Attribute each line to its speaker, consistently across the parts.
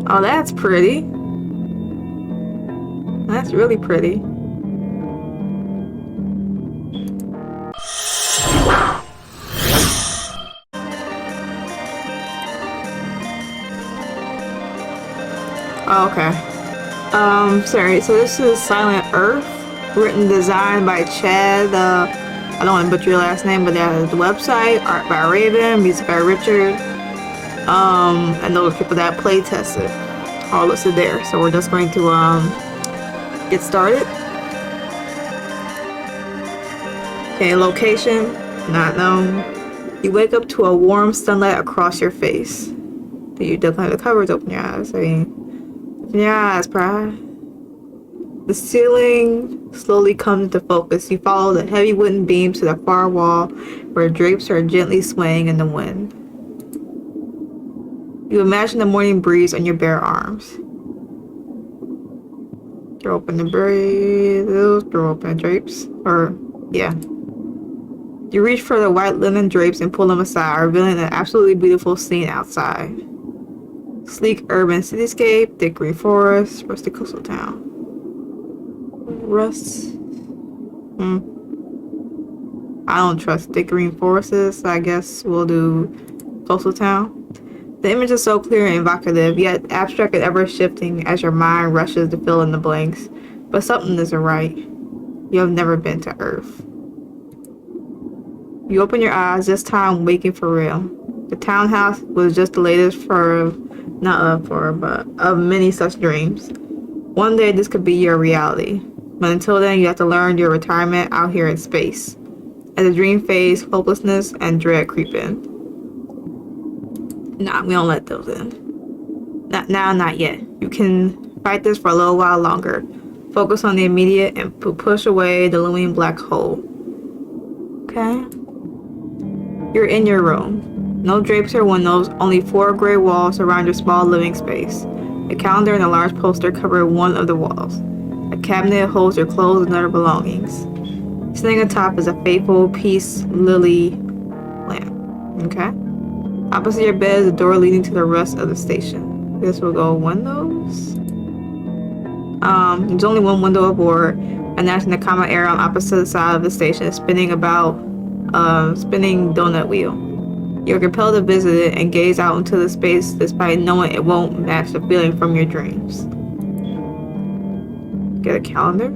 Speaker 1: Oh, that's pretty. That's really pretty. Oh, okay. Sorry. So this is Silent Earth, written and designed by Chad. I don't want to butcher your last name, but that is the website. Art by Raven, music by Richard. And those people that play tested all listed there. So we're just going to get started. Okay, location not known. You wake up to a warm sunlight across your face. Do you don't have the covers? Open your eyes. Open your eyes, Pride. The ceiling slowly comes into focus. You follow the heavy wooden beams to the far wall where drapes are gently swaying in the wind. You imagine the morning breeze on your bare arms. Throw open the breeze, throw open the drapes. Yeah. You reach for the white linen drapes and pull them aside, revealing an absolutely beautiful scene outside. Sleek urban cityscape, thick green forest, rustic coastal town. I don't trust thick green forests, so I guess we'll do coastal town. The image is so clear and evocative, yet abstract and ever-shifting as your mind rushes to fill in the blanks. But something isn't right. You have never been to Earth. You open your eyes, this time waking for real. The townhouse was just the latest of many such dreams. One day this could be your reality. But until then, you have to learn your retirement out here in space. As the dream fades, hopelessness and dread creep in. Nah, we don't let those in. Not now, not yet. You can fight this for a little while longer. Focus on the immediate and push away the looming black hole. Okay? You're in your room. No drapes or windows, only 4 gray walls surround your small living space. A calendar and a large poster cover one of the walls. A cabinet holds your clothes and other belongings. Sitting atop is a faithful peace lily lamp. Okay? Opposite your bed is a door leading to the rest of the station. This will go windows. There's only one window aboard, and that's in the common area on opposite side of the station, spinning donut wheel. You're compelled to visit it and gaze out into the space despite knowing it won't match the feeling from your dreams. Get a calendar.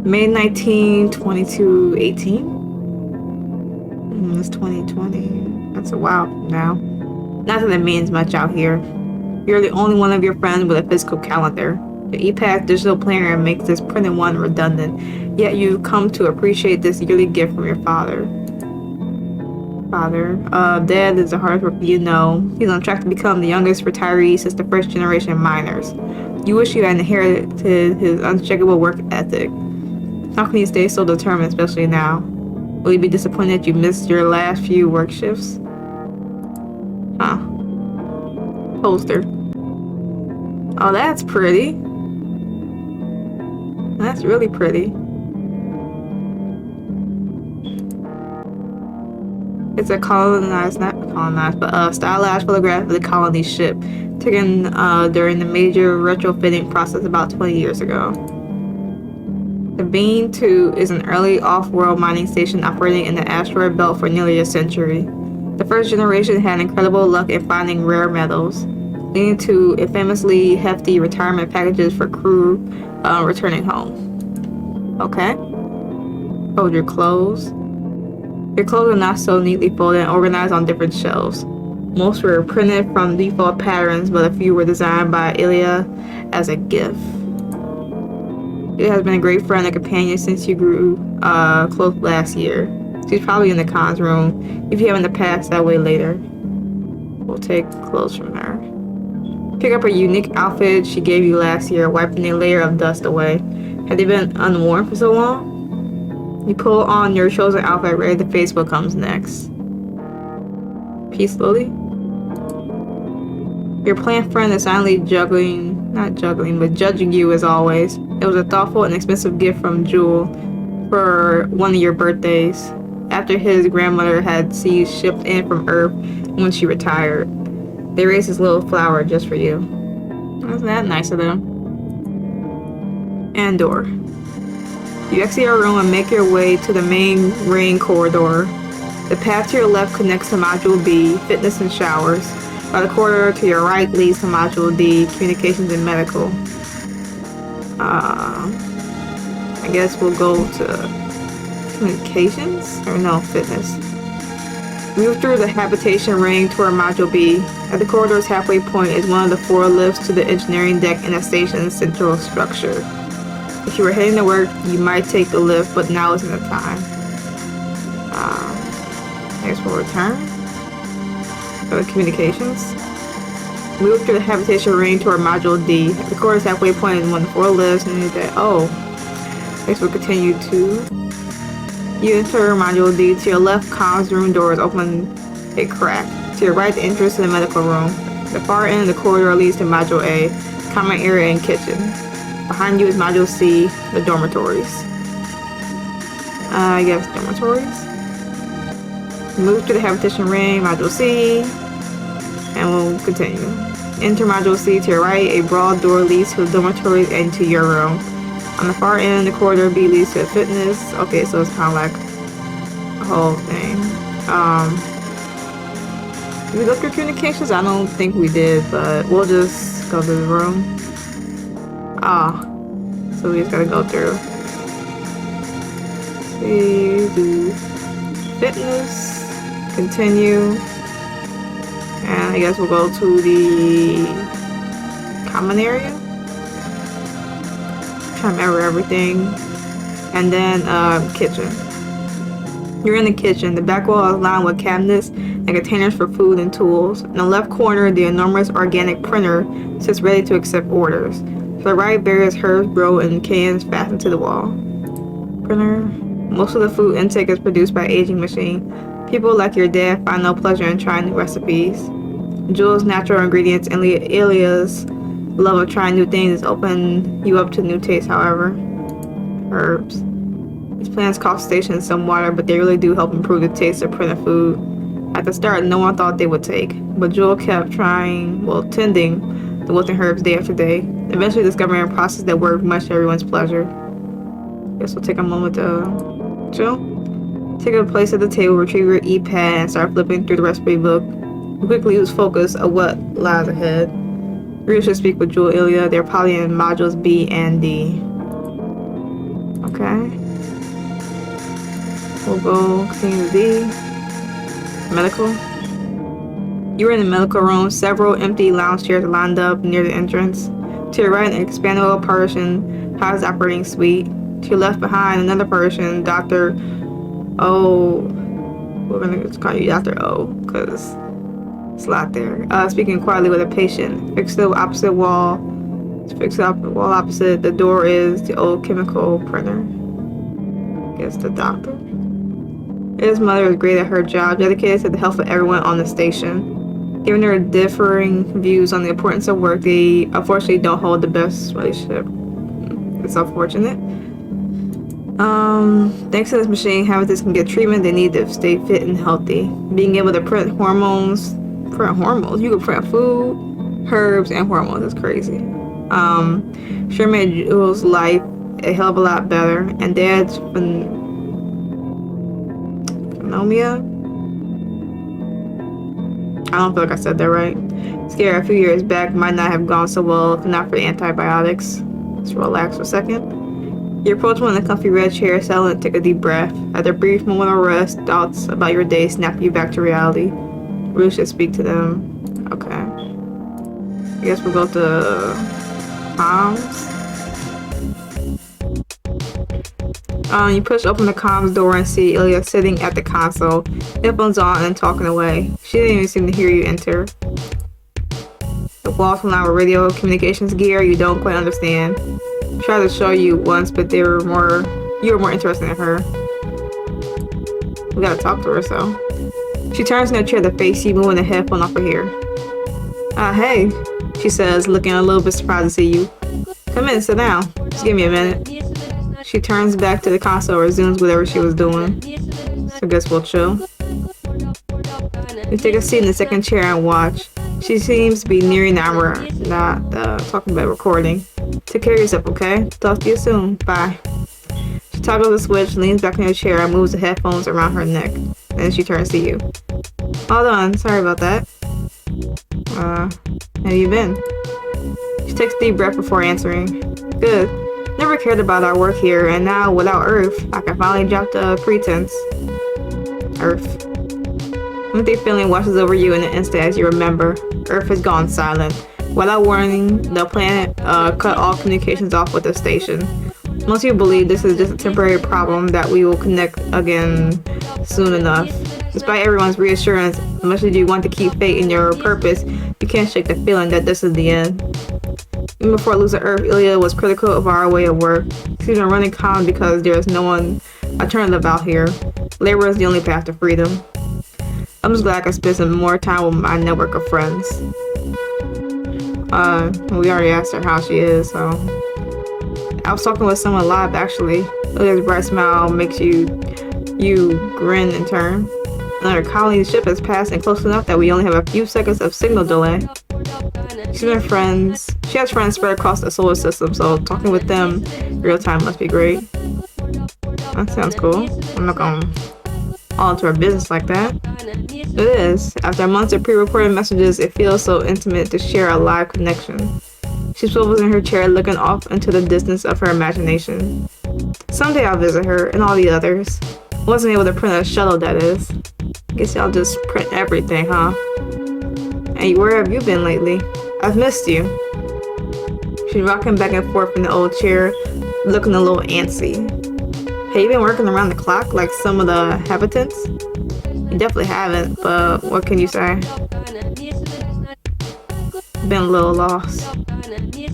Speaker 1: May 19, 2218. It's 2020. That's a while now. Not that it means much out here. You're the only one of your friends with a physical calendar. The EPAC digital planner makes this printed one redundant, yet you've come to appreciate this yearly gift from your father. Dad is the hardest worker you know. He's on track to become the youngest retiree since the first generation miners. You wish you had inherited his unshakable work ethic. How can you stay so determined, especially now? Will you be disappointed you missed your last few work shifts? Huh. Poster. Oh, that's pretty. That's really pretty. It's a stylized photograph of the colony ship, taken during the major retrofitting process about 20 years ago. The Bean 2 is an early off-world mining station operating in the asteroid belt for nearly a century. The first generation had incredible luck in finding rare metals, leading to infamously hefty retirement packages for crew returning home. Okay. Fold your clothes. Your clothes are not so neatly folded and organized on different shelves. Most were printed from default patterns, but a few were designed by Ilya as a gift. It has been a great friend and companion since you grew close last year. She's probably in the cons room. If you haven't passed that way later. We'll take clothes from her. Pick up a unique outfit she gave you last year, wiping a layer of dust away. Had they been unworn for so long? You pull on your chosen outfit, ready to face what comes next. Peacefully. Your plant friend is silently judging you as always. It was a thoughtful and expensive gift from Jewel for one of your birthdays, after his grandmother had seeds shipped in from Earth when she retired. They raised this little flower just for you. Isn't that nice of them? And door. You exit your room and make your way to the main ring corridor. The path to your left connects to Module B, Fitness and Showers, while the corridor to your right leads to Module D, Communications and Medical. I guess we'll go to Communications? Or no, Fitness. Move through the habitation ring toward Module B. At the corridor's halfway point is one of the 4 lifts to the engineering deck in the station's central structure. If you were heading to work, you might take the lift, but now isn't the time. I guess we'll return. Go to Communications. Move through the habitation ring toward Module D. At the corridor's halfway point is one of the 4 lifts, and that. Oh. I guess we'll continue to. You enter Module D. To your left, comms room doors open a crack. To your right, the entrance to the medical room. The far end of the corridor leads to Module A, common area and kitchen. Behind you is Module C, the dormitories. I guess dormitories. Move to the habitation ring, Module C, and we'll continue. Enter Module C. To your right, a broad door leads to the dormitories and to your room. On the far end, the corridor B leads to fitness. Okay, so it's kind of like a whole thing. Did we go through communications? I don't think we did, but we'll just go to the room. So we just gotta go through. We do fitness, continue, and I guess we'll go to the common area. I remember everything. And then kitchen. You're in the kitchen. The back wall is lined with cabinets and containers for food and tools. In the left corner, the enormous organic printer sits ready to accept orders. To the right, various herbs grow in cans fastened to the wall. Printer. Most of the food intake is produced by aging machine. People like your dad find no pleasure in trying new recipes. Jules' natural ingredients and Ilya's love of trying new things open you up to new tastes, however. Herbs. These plants cost stations some water, but they really do help improve the taste of printed food. At the start, no one thought they would take, but Joel kept tending the wilting herbs day after day, eventually discovering a process that worked much to everyone's pleasure. Guess we'll take a moment to chill. Take a place at the table, retrieve your e-pad, and start flipping through the recipe book. You quickly lose focus of what lies ahead. Reader should speak with Jewel Ilya. They're probably in modules B and D. Okay. We'll go continue to D. Medical. You are in the medical room. Several empty lounge chairs lined up near the entrance. To your right, an expandable Persian house operating suite. To your left behind, another Persian, Dr. O. We're gonna call you Dr. O, because it's a lot there. Speaking quietly with a patient. Fixed to the opposite wall. Fixed to the wall opposite the door is the old chemical printer. I guess the doctor. His mother is great at her job, dedicated to the health of everyone on the station. Given their differing views on the importance of work, they unfortunately don't hold the best relationship. It's unfortunate. Thanks to this machine, habitants can get treatment they need to stay fit and healthy. Being able to print hormones. You can print food, herbs, and hormones. That's crazy. Sure made Jules' life a hell of a lot better. And Dad's phenomia. I don't feel like I said that right. Scare a few years back might not have gone so well if not for the antibiotics. Let's relax for a second. You approach one in the comfy red chair, settle and take a deep breath. After a brief moment of rest, thoughts about your day snap you back to reality. Rusch should speak to them. Okay. I guess we'll go to comms. You push open the comms door and see Ilya sitting at the console, headphones on and talking away. She didn't even seem to hear you enter. The walls lined with radio communications gear you don't quite understand. Tried to show you once, but you were more interested in her. We gotta talk to her, so. She turns in her chair to face you, moving the headphone off of here. Hey, she says, looking a little bit surprised to see you. Come in, sit down. Just give me a minute. She turns back to the console, resumes whatever she was doing. So I guess we'll chill. You take a seat in the second chair and watch. She seems to be nearing the hour, not talking about recording. Take care of yourself, okay? Talk to you soon. Bye. She toggles the switch, leans back in her chair, and moves the headphones around her neck. Then she turns to you. Hold on, sorry about that. How have you been? She takes a deep breath before answering. Good. Never cared about our work here, and now, without Earth, I can finally drop the pretense. Earth. Empty feeling washes over you in an instant as you remember. Earth has gone silent. Without warning, the planet cut all communications off with the station. Most people believe this is just a temporary problem that we will connect again soon enough. Despite everyone's reassurance, as much as you want to keep faith in your purpose, you can't shake the feeling that this is the end. Even before losing Earth, Ilya was critical of our way of work. She's been running calm because there is no one alternative out here. Labor is the only path to freedom. I'm just glad I can spend some more time with my network of friends. We already asked her how she is, so... I was talking with someone live, actually. Ilya's bright smile makes you grin in turn. Another colony ship has passed and close enough that we only have a few seconds of signal delay. She has friends spread across the solar system, so talking with them real time must be great. That sounds cool. I'm not going all into our business like that. It is. After months of pre-recorded messages, it feels so intimate to share a live connection. She swivels in her chair, looking off into the distance of her imagination. Someday I'll visit her and all the others. Wasn't able to print a shuttle, that is. Guess y'all just print everything, huh? Hey, where have you been lately? I've missed you. She's rocking back and forth in the old chair, looking a little antsy. Have you been working around the clock like some of the inhabitants? You definitely haven't, but what can you say? Been a little lost.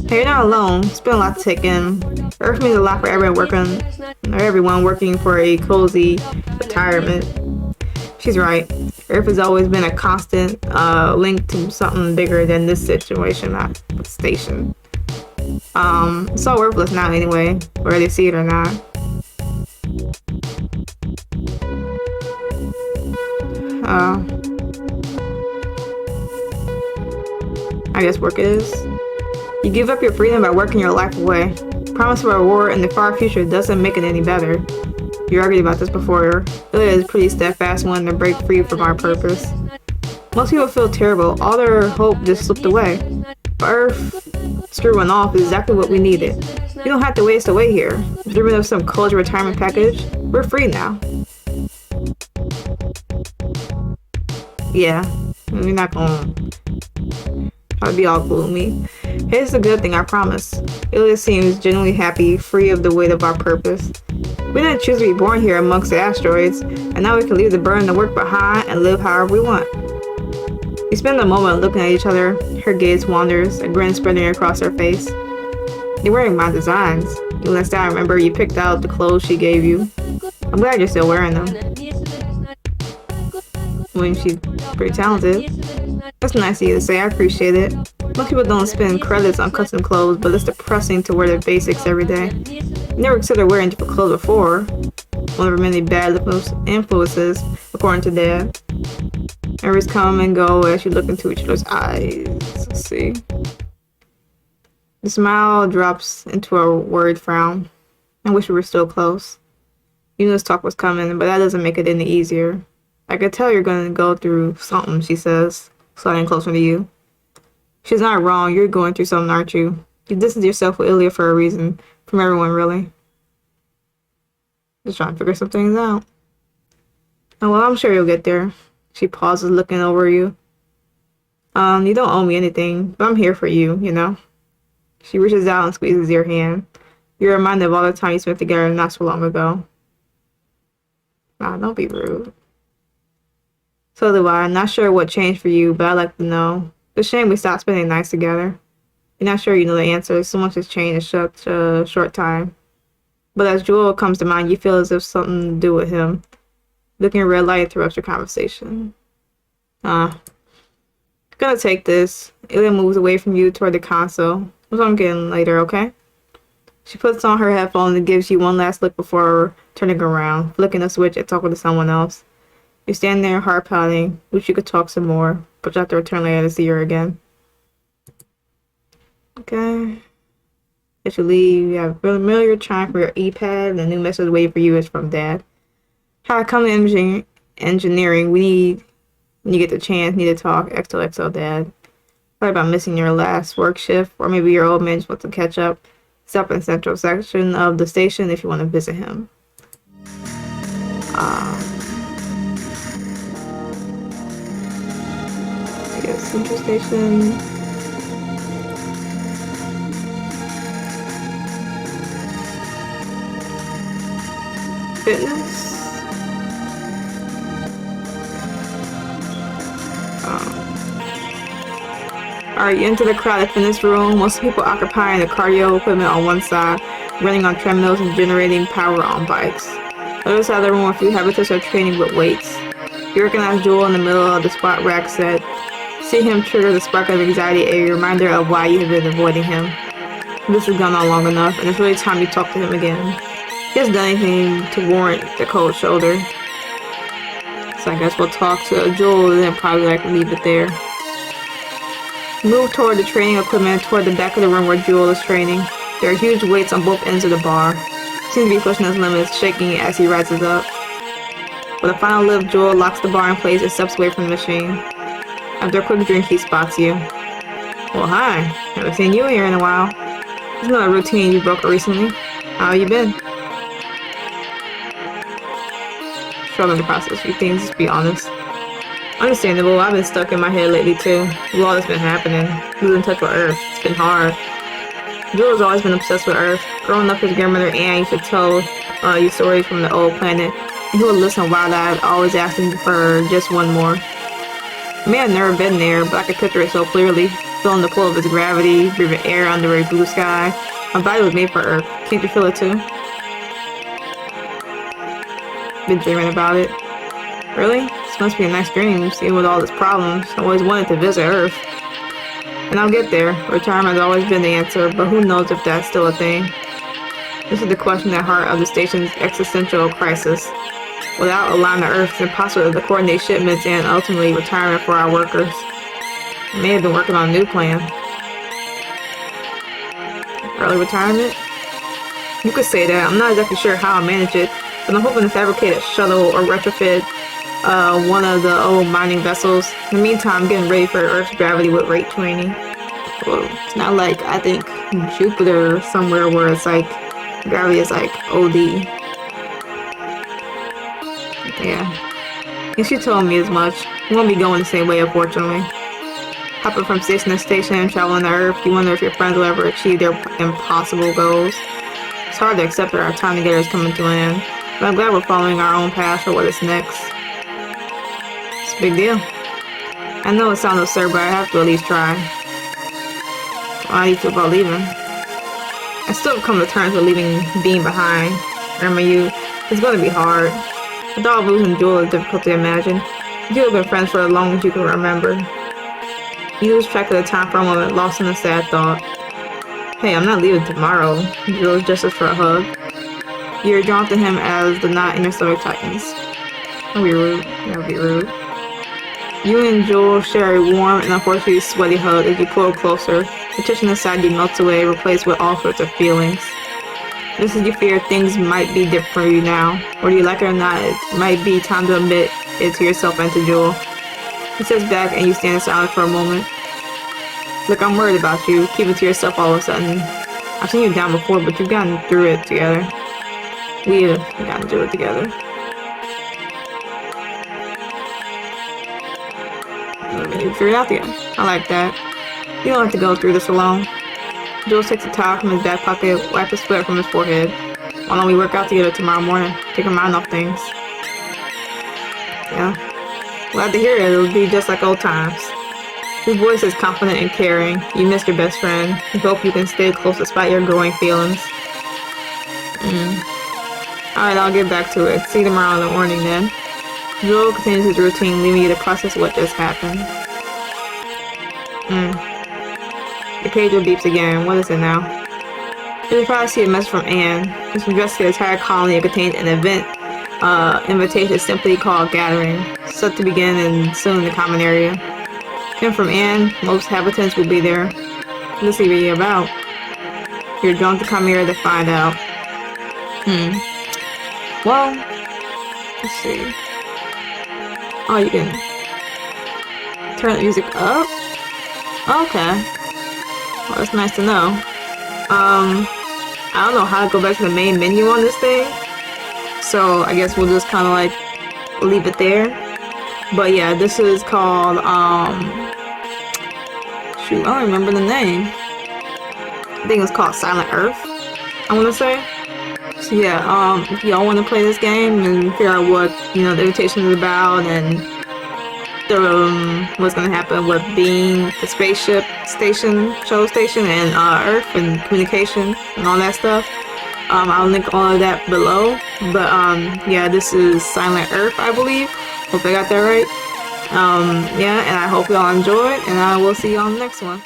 Speaker 1: Hey, you're not alone. It's been a lot to take in. Earth means a lot for everyone working for a cozy retirement. She's right. Earth has always been a constant link to something bigger than this situation at the station. It's all worthless now anyway, whether they see it or not. I guess work is. You give up your freedom by working your life away. Promise of a reward in the far future doesn't make it any better. You argued about this before. Ilya is pretty steadfast wanting to break free from our purpose. Most people feel terrible. All their hope just slipped away. But Earth screwing off is exactly what we needed. We don't have to waste away here. Dreaming of some college retirement package. We're free now. Yeah, we're not gonna try to be all gloomy. It's a good thing, I promise. Ilya seems genuinely happy, free of the weight of our purpose. We didn't choose to be born here amongst the asteroids, and now we can leave the burden of work behind and live however we want. We spend a moment looking at each other. Her gaze wanders, a grin spreading across her face. You're wearing my designs. Last time I remember, you picked out the clothes she gave you. I'm glad you're still wearing them. I mean, she's pretty talented. That's nice of you to say, I appreciate it. Most people don't spend credits on custom clothes, but it's depressing to wear the basics every day. Never considered wearing different clothes before. One of her many bad influences, according to Dad. Memories come and go as you look into each other's eyes. Let's see. The smile drops into a worried frown. I wish we were still close. You knew this talk was coming, but that doesn't make it any easier. I could tell you're going to go through something, she says, sliding closer to you. She's not wrong. You're going through something, aren't you? You distanced yourself with Ilya for a reason. From everyone, really. Just trying to figure some things out. Oh, well, I'm sure you'll get there. She pauses, looking over you. You don't owe me anything, but I'm here for you, you know? She reaches out and squeezes your hand. You're reminded of all the time you spent together not so long ago. Nah, don't be rude. So do I. I'm not sure what changed for you, but I'd like to know. It's a shame we stopped spending nights together. You're not sure you know the answer. So much has changed in such a short time. But as Joel comes to mind, you feel as if something to do with him. Looking at red light interrupts your conversation. Gonna take this. Ilya moves away from you toward the console. Which I'm getting later, okay? She puts on her headphones and gives you one last look before turning around, flicking a switch and talking to someone else. You stand there, heart pounding. Wish you could talk some more, but you have to return later to see her again. Okay. As you leave, you have familiar chime for your e-pad, and a new message waiting for you is from Dad. Hi, come to engineering. When you get the chance, need to talk. XOXO, Dad. Sorry about missing your last work shift, or maybe your old man just wants to catch up. It's up in the central section of the station if you want to visit him. I guess central station. Fitness. Alright, you enter the crowded fitness room. Most people occupying the cardio equipment on one side, running on treadmills and generating power on bikes. On the other side of the room, a few habitants are training with weights. You recognize Jewel in the middle of the squat rack set. See him trigger the spark of anxiety, a reminder of why you have been avoiding him. This has gone on long enough, and it's really time you talk to him again. He hasn't done anything to warrant the cold shoulder. So I guess we'll talk to Jewel and then probably leave it there. Move toward the training equipment toward the back of the room where Jewel is training. There are huge weights on both ends of the bar. He seems to be pushing his limits, shaking as he rises up. With a final lift, Jewel locks the bar in place and steps away from the machine. After a quick drink, he spots you. Well, hi. Haven't seen you here in a while. There's not a routine you broke recently. How have you been? Struggling to process a few things, to be honest. Understandable, I've been stuck in my head lately too. With all that's been happening. Losing touch with Earth. It's been hard. Joel has always been obsessed with Earth. Growing up, his grandmother Anne used to tell you stories from the old planet. And he would listen wide-eyed, always asking for just one more. I may have never been there, but I could picture it so clearly. Feeling the pull of its gravity, breathing air under a blue sky. My body was made for Earth. Can't you feel it too? Been dreaming about it. Really? This must be a nice dream, seeing with all its problems. I always wanted to visit Earth. And I'll get there. Retirement has always been the answer, but who knows if that's still a thing. This is the question at heart of the station's existential crisis. Without a line of Earth, it's impossible to coordinate shipments and ultimately retirement for our workers. I may have been working on a new plan. Early retirement? You could say that. I'm not exactly sure how I'll manage it, but I'm hoping to fabricate a shuttle or retrofit one of the old mining vessels. In the meantime, I'm getting ready for Earth's gravity with rate training. Well, it's not like, I think, Jupiter or somewhere where it's like, gravity is like OD. Yeah. And she told me as much. We won't be going the same way, unfortunately. Hopping from station to station, traveling to Earth, you wonder if your friends will ever achieve their impossible goals. It's hard to accept that our time together is coming to an end, but I'm glad we're following our own path for what is next. It's a big deal. I know it sounds absurd, but I have to at least try. How do you feel about leaving? I still have come to terms with leaving Bean behind. Remember you, it's going to be hard. The thought of losing Jewel is difficult to imagine. You have been friends for as long as you can remember. You lose track of the time for a moment, lost in a sad thought. Hey, I'm not leaving tomorrow. Jewel gestures for a hug. You're drawn to him as the knot in your stomach tightens. That'll be rude. That'll be rude. You and Jewel share a warm and unfortunately sweaty hug as you pull closer. The tension inside you melts away, replaced with all sorts of feelings. Just as you fear things might be different for you now, whether you like it or not, it might be time to admit it to yourself and to Jewel. He sits back and you stand in silence for a moment. Look, I'm worried about you. Keep it to yourself all of a sudden. I've seen you down before, but you've gotten through it together. We have gotten through it together. You figured it out together. I like that. You don't have to go through this alone. Joel takes a towel from his back pocket, wipes the sweat from his forehead. Why don't we work out together tomorrow morning? Take your mind off things. Yeah. Glad to hear it. It'll be just like old times. His voice is confident and caring. You miss your best friend. You hope you can stay close despite your growing feelings. Alright, I'll get back to it. See you tomorrow in the morning then. Joel continues his routine, leaving you to process what just happened. The pager beeps again. What is it now? You'll probably see a message from Anne. She's addressed to the entire colony and contains an event Invitation is simply called gathering, set to begin and soon in the common area. And from Anne, most habitants will be there. Let's see what you're about. You're drunk to come here to find out. Well, let's see. Oh, you can turn the music up? Okay. Well, that's nice to know. I don't know how to go back to the main menu on this thing. So I guess we'll just kind of like leave it there. But yeah, this is called, shoot, I don't remember the name. I think it's called Silent Earth, I want to say. So yeah, if y'all want to play this game and figure out what, you know, the invitation is about and what's going to happen with being the spaceship station, show station, and Earth and communication and all that stuff, I'll link all of that below. But yeah, this is Silent Earth, I believe. Hope I got that right. Yeah, and I hope y'all enjoyed, and I will see y'all on the next one.